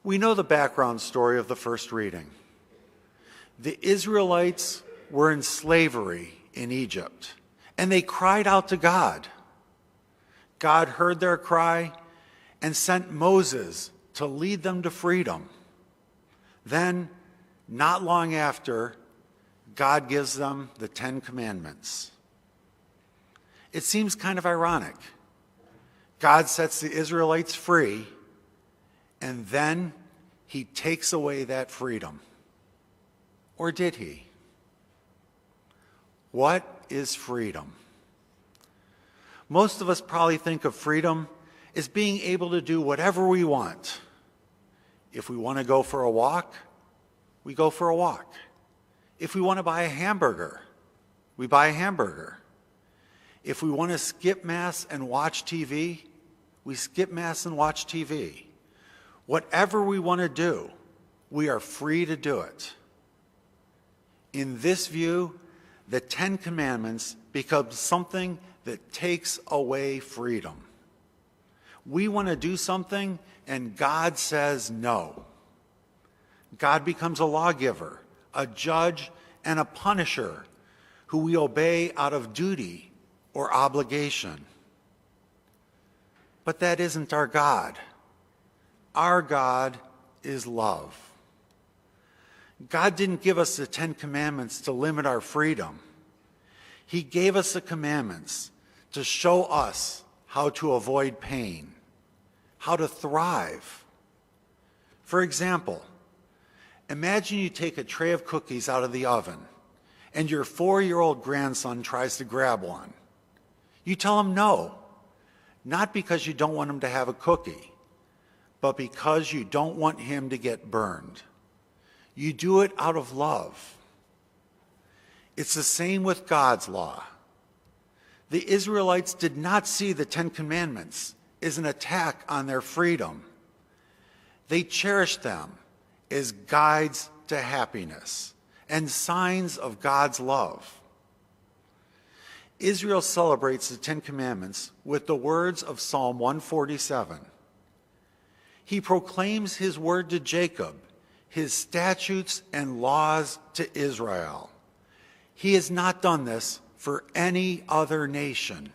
We know the background story of the first reading. The Israelites were in slavery in Egypt, and they cried out to God. God heard their cry and sent Moses to lead them to freedom. Then, not long after, God gives them the Ten Commandments. It seems kind of ironic. God sets the Israelites free, and then he takes away that freedom. Or did he? What is freedom? Most of us probably think of freedom as being able to do whatever we want. If we want to go for a walk, we go for a walk. If we want to buy a hamburger, we buy a hamburger. If we want to skip Mass and watch TV, we skip Mass and watch TV. Whatever we want to do, we are free to do it. In this view, the Ten Commandments become something that takes away freedom. We want to do something, and God says no. God becomes a lawgiver, a judge, and a punisher who we obey out of duty or obligation. But that isn't our God. Our God is love. God didn't give us the Ten Commandments to limit our freedom. He gave us the commandments to show us how to avoid pain, how to thrive. For example, imagine you take a tray of cookies out of the oven and your 4-year-old grandson tries to grab one. You tell him no, not because you don't want him to have a cookie, but because you don't want him to get burned. You do it out of love. It's the same with God's law. The Israelites did not see the Ten Commandments as an attack on their freedom. They cherished them as guides to happiness and signs of God's love. Israel celebrates the Ten Commandments with the words of Psalm 147. He proclaims his word to Jacob, his statutes and laws to Israel. He has not done this for any other nation.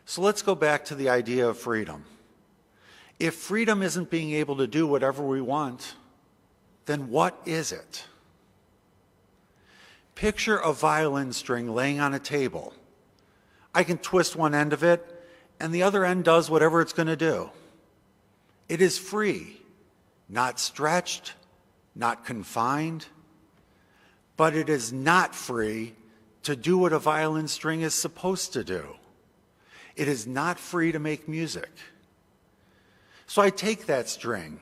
So let's go back to the idea of freedom. If freedom isn't being able to do whatever we want, then what is it? Picture a violin string laying on a table. I can twist one end of it, and the other end does whatever it's going to do. It is free, not stretched, not confined, but it is not free to do what a violin string is supposed to do. It is not free to make music. So I take that string,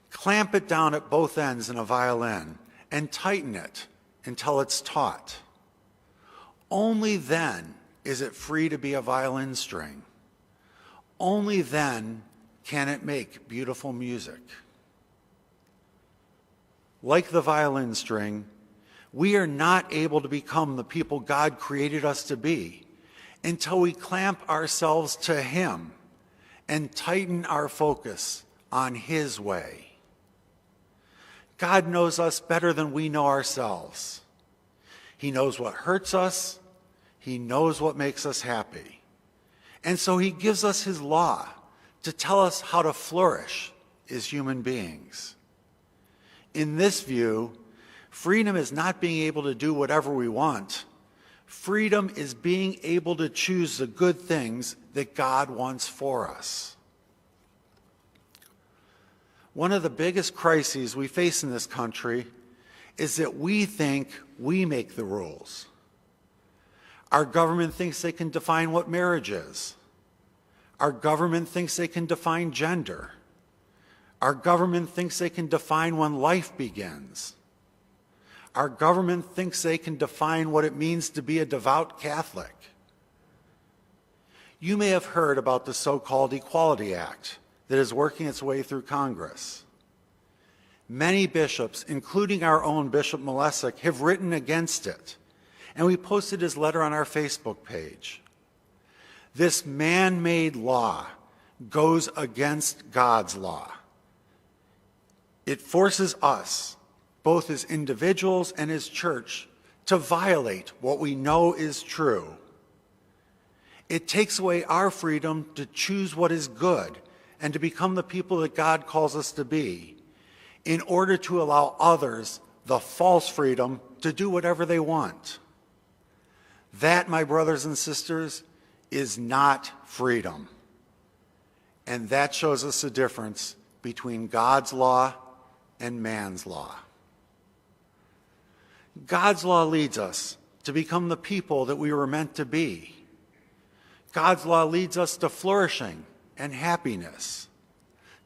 clamp it down at both ends in a violin, and tighten it until it's taut. Only then is it free to be a violin string. Only then can it make beautiful music. Like the violin string, we are not able to become the people God created us to be until we clamp ourselves to Him and tighten our focus on His way. God knows us better than we know ourselves. He knows what hurts us. He knows what makes us happy. And so He gives us His law to tell us how to flourish as human beings. In this view, freedom is not being able to do whatever we want. Freedom is being able to choose the good things that God wants for us. One of the biggest crises we face in this country is that we think we make the rules. Our government thinks they can define what marriage is. Our government thinks they can define gender. Our government thinks they can define when life begins. Our government thinks they can define what it means to be a devout Catholic. You may have heard about the so-called Equality Act that is working its way through Congress. Many bishops, including our own Bishop Malesic, have written against it, and we posted his letter on our Facebook page. This man-made law goes against God's law. It forces us, both as individuals and as church, to violate what we know is true. It takes away our freedom to choose what is good and to become the people that God calls us to be, in order to allow others the false freedom to do whatever they want. That, my brothers and sisters, is not freedom. And that shows us the difference between God's law and man's law. God's law leads us to become the people that we were meant to be. God's law leads us to flourishing and happiness.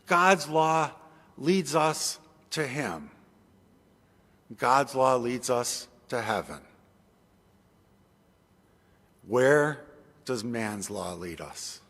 God's law leads us to Him. God's law leads us to heaven. Where does man's law lead us?